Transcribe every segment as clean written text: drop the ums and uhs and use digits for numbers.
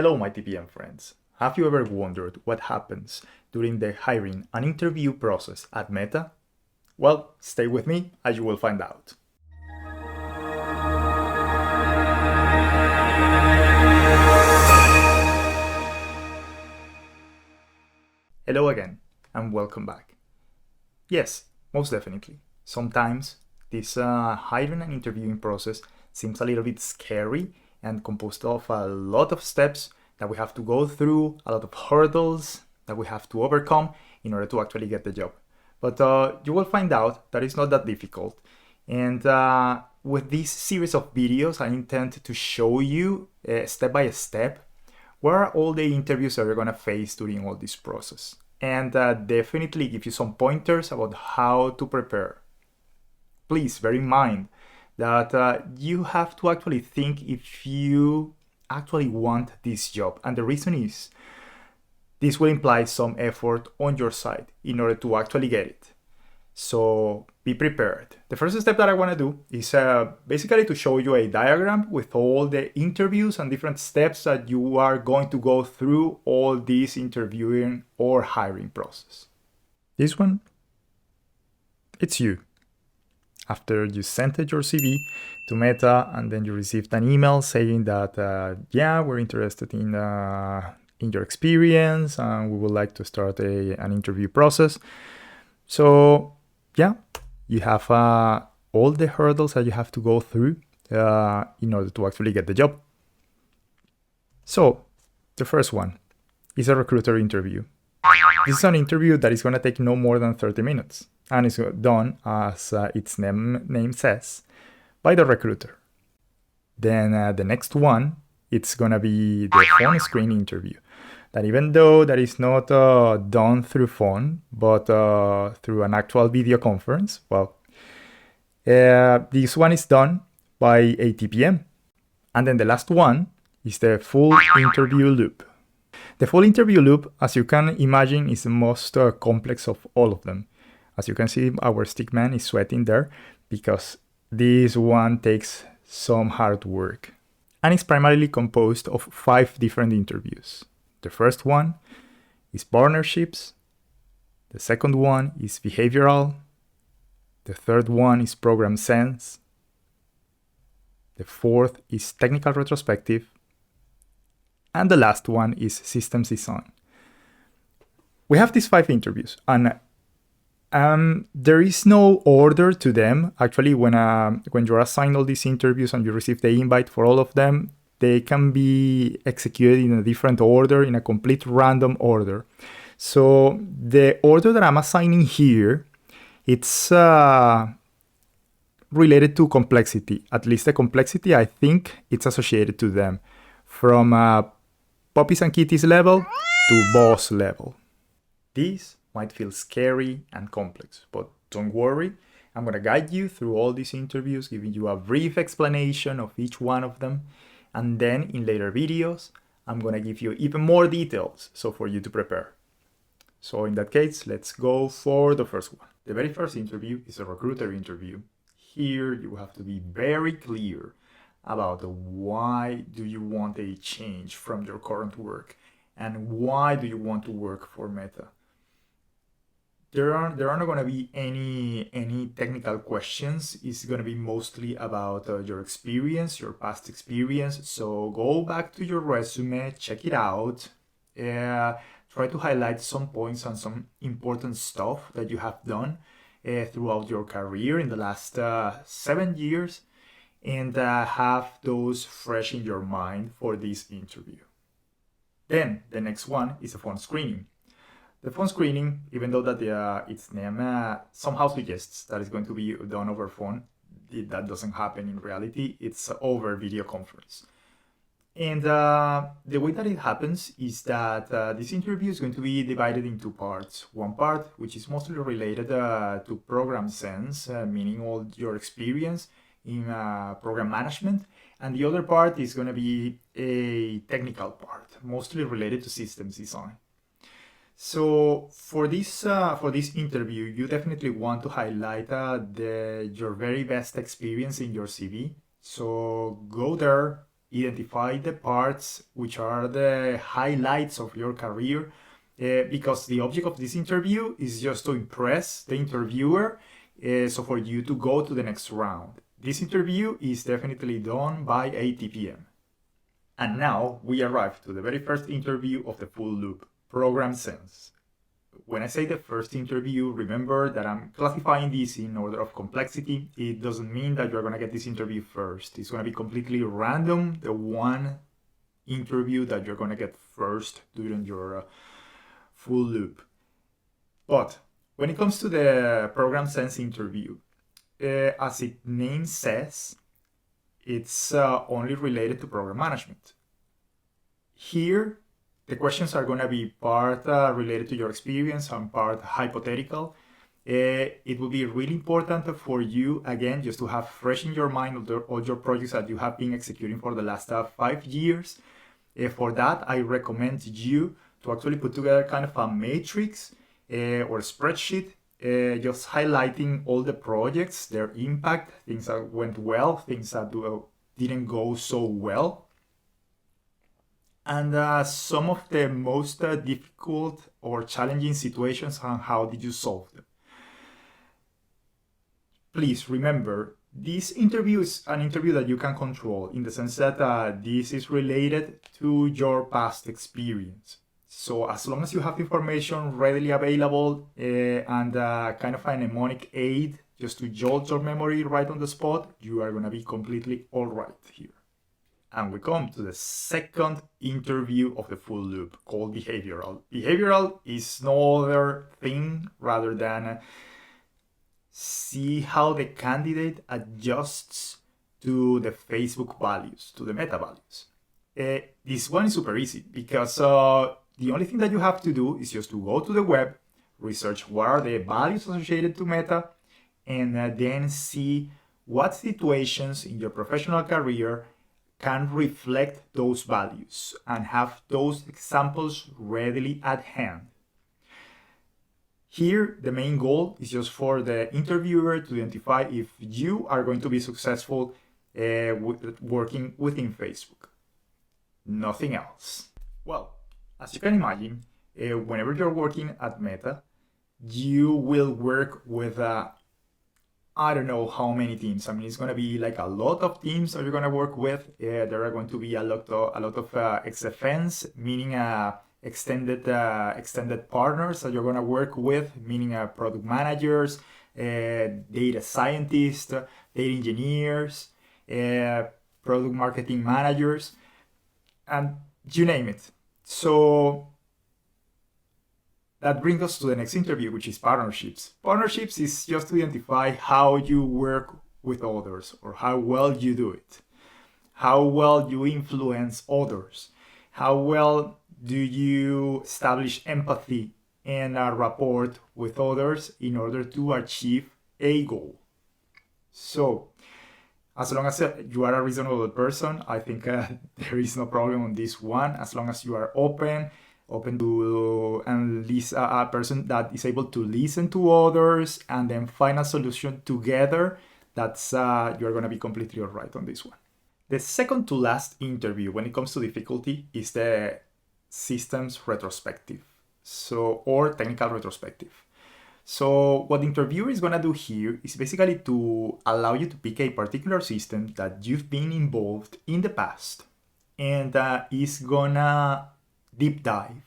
Hello, my TPM friends. Have you ever wondered what happens during the hiring and interview process at Meta? Well, stay with me and you will find out. Hello again, and welcome back. Yes, most definitely. Sometimes this hiring and interviewing process seems a little bit scary and composed of a lot of steps that we have to go through, a lot of hurdles that we have to overcome in order to actually get the job. But you will find out that it's not that difficult. And with this series of videos, I intend to show you step by step what are all the interviews that you're going to face during all this process. And definitely give you some pointers about how to prepare. Please bear in mind that you have to actually think if you actually want this job. And the reason is this will imply some effort on your side in order to actually get it. So be prepared. The first step that I want to do is basically to show you a diagram with all the interviews and different steps that you are going to go through all this interviewing or hiring process. This one, it's you. After you sent your CV to Meta and then you received an email saying that, yeah, we're interested in your experience and we would like to start an interview process. So yeah, you have all the hurdles that you have to go through in order to actually get the job. So the first one is a recruiter interview. This is an interview that is going to take no more than 30 minutes and it's done, as its name says, by the recruiter. Then the next one, it's going to be the phone screen interview. That even though that is not done through phone, but through an actual video conference, well, this one is done by a TPM. And then the last one is the full interview loop. The full interview loop, as you can imagine, is the most complex of all of them. As you can see, our stick man is sweating there because this one takes some hard work. And it's primarily composed of 5 different interviews. The first one is partnerships. The second one is behavioral. The third one is program sense. The fourth is technical retrospective. And the last one is systems design. We have these 5 interviews and there is no order to them. Actually, when you're assigned all these interviews and you receive the invite for all of them, they can be executed in a different order, in a complete random order. So the order that I'm assigning here, it's related to complexity. At least the complexity, I think, it's associated to them. From puppies and kitties level to boss level. These might feel scary and complex, but don't worry. I'm going to guide you through all these interviews, giving you a brief explanation of each one of them. And then in later videos, I'm going to give you even more details so for you to prepare. So in that case, let's go for the first one. The very first interview is a recruiter interview. Here you have to be very clear about why do you want a change from your current work and why do you want to work for Meta. There are not going to be any technical questions. It's going to be mostly about your experience, your past experience. So go back to your resume, check it out, try to highlight some points and some important stuff that you have done throughout your career in the last 7 years, and have those fresh in your mind for this interview. Then the next one is a phone screening. The phone screening, even though that its name somehow suggests that it's going to be done over phone, that doesn't happen in reality. It's over video conference. And the way that it happens is that this interview is going to be divided in 2 parts. One part, which is mostly related to program sense, meaning all your experience in program management. And the other part is going to be a technical part, mostly related to systems design. So for this interview, you definitely want to highlight your very best experience in your CV. So go there, identify the parts which are the highlights of your career, because the object of this interview is just to impress the interviewer, so for you to go to the next round. This interview is definitely done by a TPM. And now we arrive to the very first interview of the full loop, program sense. When I say the first interview, remember that I'm classifying this in order of complexity. It doesn't mean that you're going to get this interview first. It's going to be completely random, the one interview that you're going to get first during your full loop. But when it comes to the program sense interview, as its name says, it's only related to program management. Here, the questions are going to be part related to your experience and part hypothetical. It will be really important for you, again, just to have fresh in your mind all your projects that you have been executing for the last 5 years. For that, I recommend you to actually put together kind of a matrix or a spreadsheet, just highlighting all the projects, their impact, things that went well, things that didn't go so well, and some of the most difficult or challenging situations and how did you solve them. Please remember, this interview is an interview that you can control in the sense that this is related to your past experience. So as long as you have information readily available and kind of a mnemonic aid just to jolt your memory right on the spot, you are going to be completely all right here. And we come to the second interview of the full loop, called behavioral. Behavioral is no other thing rather than see how the candidate adjusts to the Facebook values, to the meta values. This one is super easy because the only thing that you have to do is just to go to the web, research what are the values associated to meta, and then see what situations in your professional career can reflect those values and have those examples readily at hand. Here, the main goal is just for the interviewer to identify if you are going to be successful working within Facebook. Nothing else. Well, as you can imagine, whenever you're working at Meta, you will work with I don't know how many teams. I mean, it's going to be like a lot of teams that you're going to work with. There are going to be a lot of XFNs, meaning extended partners that you're going to work with, meaning product managers, data scientists, data engineers, product marketing managers, and you name it. So that brings us to the next interview, which is partnerships. Partnerships is just to identify how you work with others or how well you do it, how well you influence others, how well do you establish empathy and a rapport with others in order to achieve a goal. So, as long as you are a reasonable person, I think there is no problem on this one. As long as you are open to and a person that is able to listen to others and then find a solution together, that's you're going to be completely all right on this one. The second to last interview when it comes to difficulty is the systems retrospective, or technical retrospective. So what the interviewer is going to do here is basically to allow you to pick a particular system that you've been involved in the past and is gonna deep dive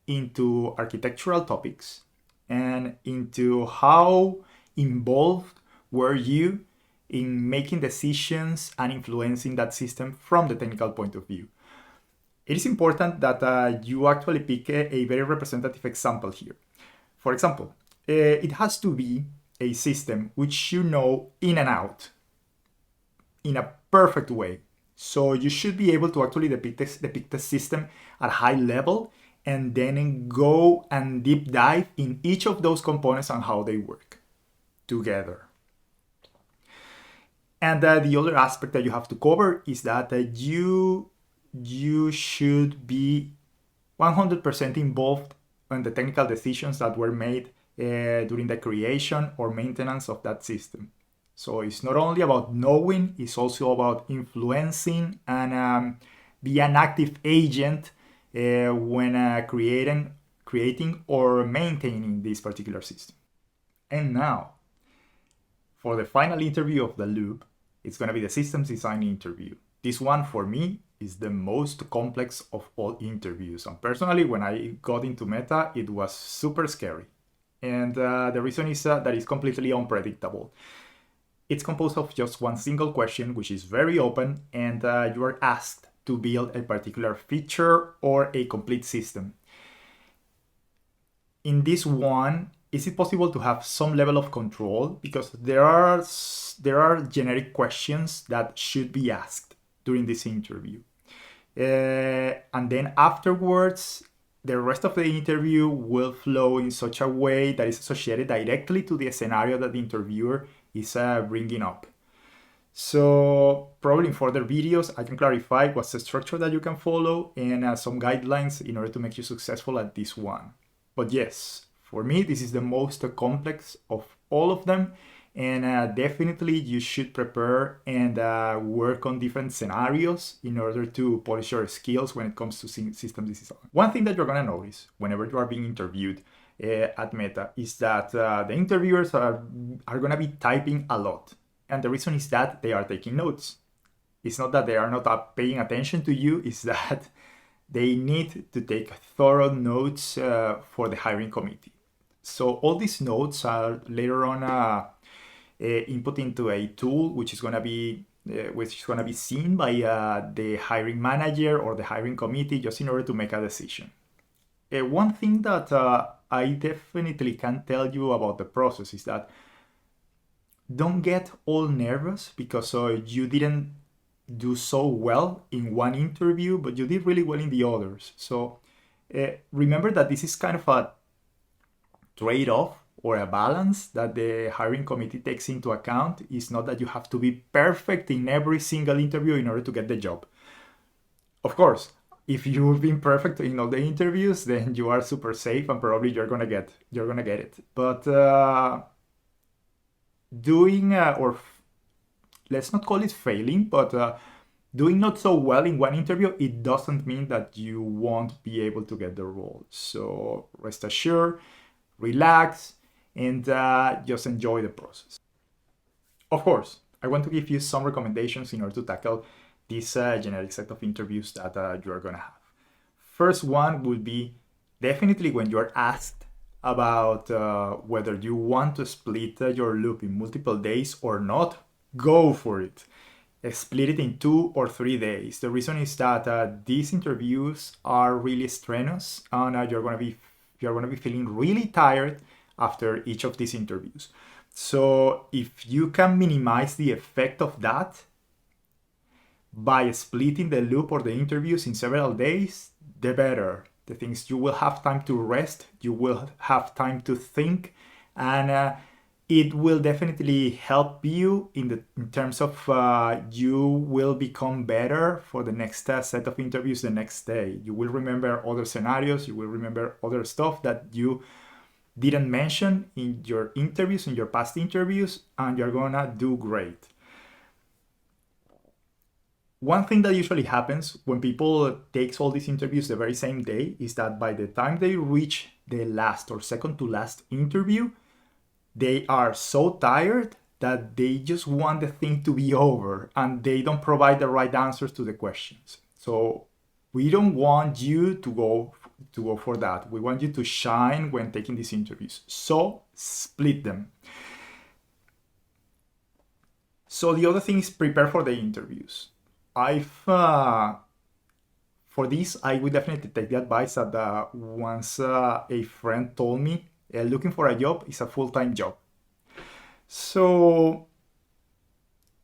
into architectural topics and into how involved were you in making decisions and influencing that system from the technical point of view. It is important that you actually pick a very representative example here. For example, it has to be a system which you know in and out in a perfect way. So you should be able to actually depict the system at high level and then go and deep dive in each of those components and how they work together. And the other aspect that you have to cover is that you should be 100% involved in the technical decisions that were made during the creation or maintenance of that system. So it's not only about knowing, it's also about influencing and be an active agent when creating or maintaining this particular system. And now, for the final interview of the loop, it's going to be the systems design interview. This one, for me, is the most complex of all interviews. And personally, when I got into Meta, it was super scary. And the reason is that it's completely unpredictable. It's composed of just one single question, which is very open, and you are asked to build a particular feature or a complete system. In this one, is it possible to have some level of control? Because there are generic questions that should be asked during this interview. And then afterwards, the rest of the interview will flow in such a way that is associated directly to the scenario that the interviewer is bringing up. So probably in further videos, I can clarify what's the structure that you can follow and some guidelines in order to make you successful at this one. But yes, for me, this is the most complex of all of them. And definitely you should prepare and work on different scenarios in order to polish your skills when it comes to system design. One thing that you're going to notice whenever you are being interviewed at Meta is that the interviewers are going to be typing a lot. And the reason is that they are taking notes. It's not that they are not paying attention to you, it's that they need to take thorough notes for the hiring committee. So all these notes are later on input into a tool which is going to be seen by the hiring manager or the hiring committee just in order to make a decision. One thing that I definitely can tell you about the process is that don't get all nervous because you didn't do so well in one interview, but you did really well in the others. So remember that this is kind of a trade-off or a balance that the hiring committee takes into account. It's not that you have to be perfect in every single interview in order to get the job. Of course, if you've been perfect in all the interviews, then you are super safe and probably you're gonna get it. But let's not call it failing, but doing not so well in one interview, it doesn't mean that you won't be able to get the role. So rest assured, relax, and just enjoy the process. Of course, I want to give you some recommendations in order to tackle this generic set of interviews that you are gonna have. First one would be definitely when you're asked about whether you want to split your loop in multiple days or not, go for it. Split it in 2 or 3 days. The reason is that these interviews are really strenuous and you're gonna be feeling really tired after each of these interviews. So if you can minimize the effect of that by splitting the loop or the interviews in several days, the better. The things you will have time to rest, you will have time to think, and it will definitely help you in terms of you will become better for the next set of interviews the next day. You will remember other scenarios, you will remember other stuff that you didn't mention in your interviews, in your past interviews, and you're gonna do great. One thing that usually happens when people takes all these interviews the very same day is that by the time they reach the last or second to last interview, they are so tired that they just want the thing to be over and they don't provide the right answers to the questions. So we don't want you to go for that. We want you to shine when taking these interviews. So split them. So the other thing is prepare for the interviews. For this, I would definitely take the advice that once a friend told me, looking for a job is a full-time job. So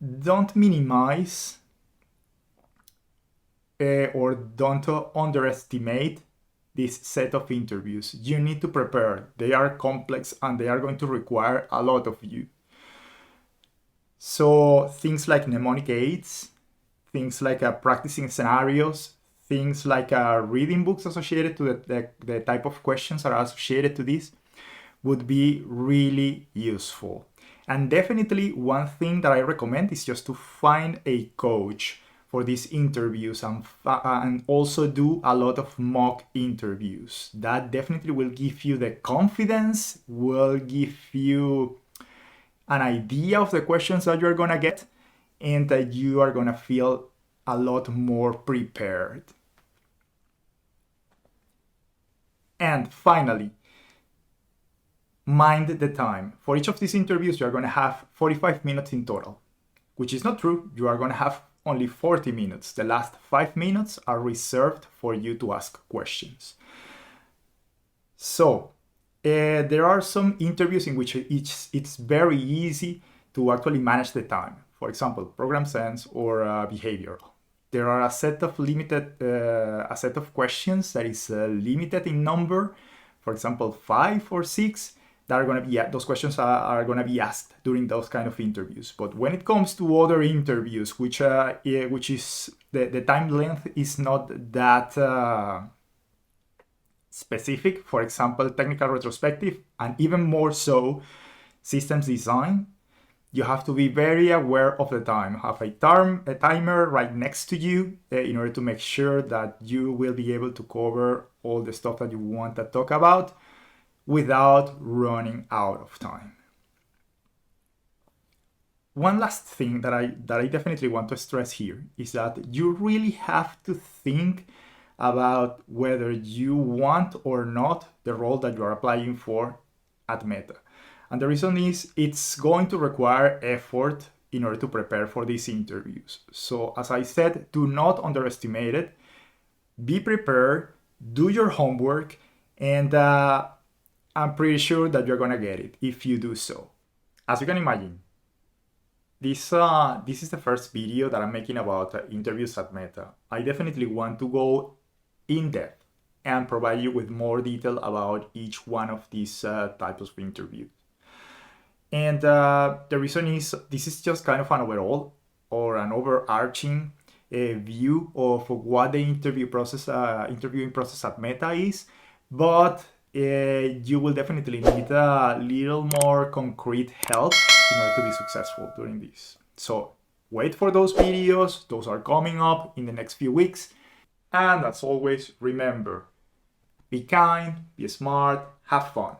don't minimize or don't underestimate this set of interviews. You need to prepare. They are complex and they are going to require a lot of you. So things like mnemonic aids, things like practicing scenarios, things like reading books associated to the type of questions that are associated to this would be really useful. And definitely one thing that I recommend is just to find a coach for these interviews and also do a lot of mock interviews. That definitely will give you the confidence, will give you an idea of the questions that you're gonna get, and that you are gonna feel a lot more prepared. And finally, mind the time. For each of these interviews, you're gonna have 45 minutes in total, which is not true. You are gonna have only 40 minutes. The last 5 minutes are reserved for you to ask questions. So, there are some interviews in which it's very easy to actually manage the time. For example, Program Sense or Behavioural. There are a set of questions that is limited in number. For example, 5 or 6 that are going to be those questions are going to be asked during those kind of interviews. But when it comes to other interviews, which is the time length is not that specific, for example, technical retrospective, and even more so, systems design, you have to be very aware of the time. Have a timer right next to you in order to make sure that you will be able to cover all the stuff that you want to talk about without running out of time. One last thing that I definitely want to stress here is that you really have to think about whether you want or not the role that you are applying for at Meta. And the reason is it's going to require effort in order to prepare for these interviews. So as I said, do not underestimate it. Be prepared, do your homework, and I'm pretty sure that you're gonna get it if you do so. As you can imagine, this is the first video that I'm making about interviews at Meta. I definitely want to go in depth and provide you with more detail about each one of these types of interviews. And the reason is this is just kind of an overall or an overarching view of what the interviewing process at Meta is, but you will definitely need a little more concrete help in order to be successful during this. So wait for those videos. Those are coming up in the next few weeks. And as always, remember, be kind, be smart, have fun.